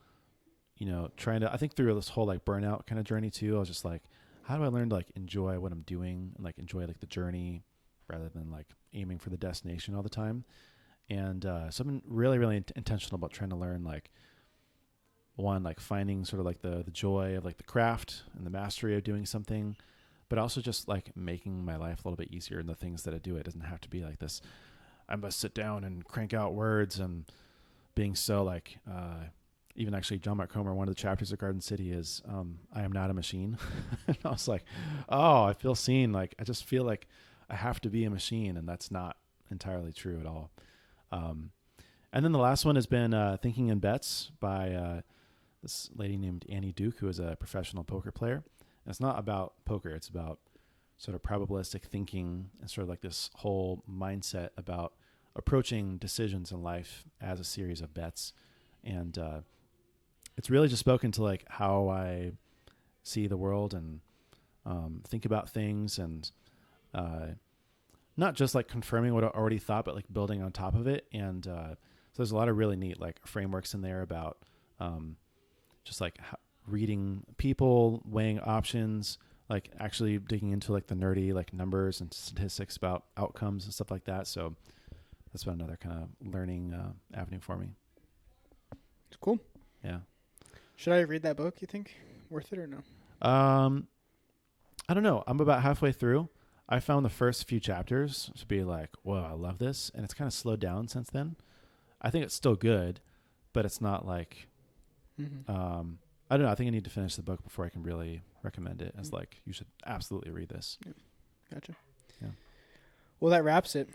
S1: trying to, I think through this whole like burnout kind of journey too, I was just like, how do I learn to like enjoy what I'm doing and like enjoy like the journey rather than like aiming for the destination all the time. And so I've been really, really intentional about trying to learn, like, one, like finding sort of like the joy of like the craft and the mastery of doing something, but also just like making my life a little bit easier in the things that I do. It doesn't have to be like this, I must sit down and crank out words, and being so like, even actually John Mark Comer, one of the chapters of Garden City is, I am not a machine. And I was like, oh, I feel seen. Like, I just feel like I have to be a machine, and that's not entirely true at all. And then the last one has been Thinking in Bets by this lady named Annie Duke, who is a professional poker player. And it's not about poker. It's about sort of probabilistic thinking and sort of like this whole mindset about approaching decisions in life as a series of bets. And it's really just spoken to like how I see the world and think about things, and not just like confirming what I already thought, but like building on top of it. And so there's a lot of really neat like frameworks in there about just like reading people, weighing options, like actually digging into like the nerdy like numbers and statistics about outcomes and stuff like that. So that's been another kind of learning avenue for me.
S3: It's cool.
S1: Yeah.
S3: Should I read that book, you think? Worth it or no?
S1: I don't know. I'm about halfway through. I found the first few chapters to be like, whoa, I love this. And it's kind of slowed down since then. I think it's still good, but it's not like, I don't know. I think I need to finish the book before I can really recommend it as like, you should absolutely read this.
S3: Yeah. Gotcha.
S1: Yeah.
S3: Well, that wraps it.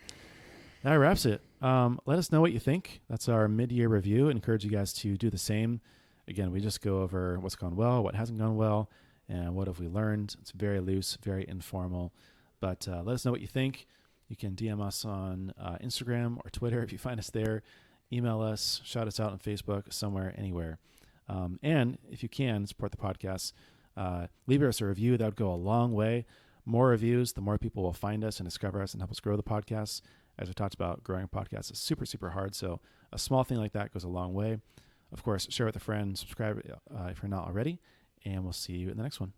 S1: That wraps it. Let us know what you think. That's our mid-year review. I encourage you guys to do the same. Again, we just go over what's gone well, what hasn't gone well, and what have we learned. It's very loose, very informal. But let us know what you think. You can DM us on Instagram or Twitter if you find us there. Email us, shout us out on Facebook, somewhere, anywhere. And if you can, support the podcast. Leave us a review. That would go a long way. More reviews, the more people will find us and discover us and help us grow the podcast. As we talked about, growing a podcast is super, super hard. So a small thing like that goes a long way. Of course, share with a friend, subscribe if you're not already, and we'll see you in the next one.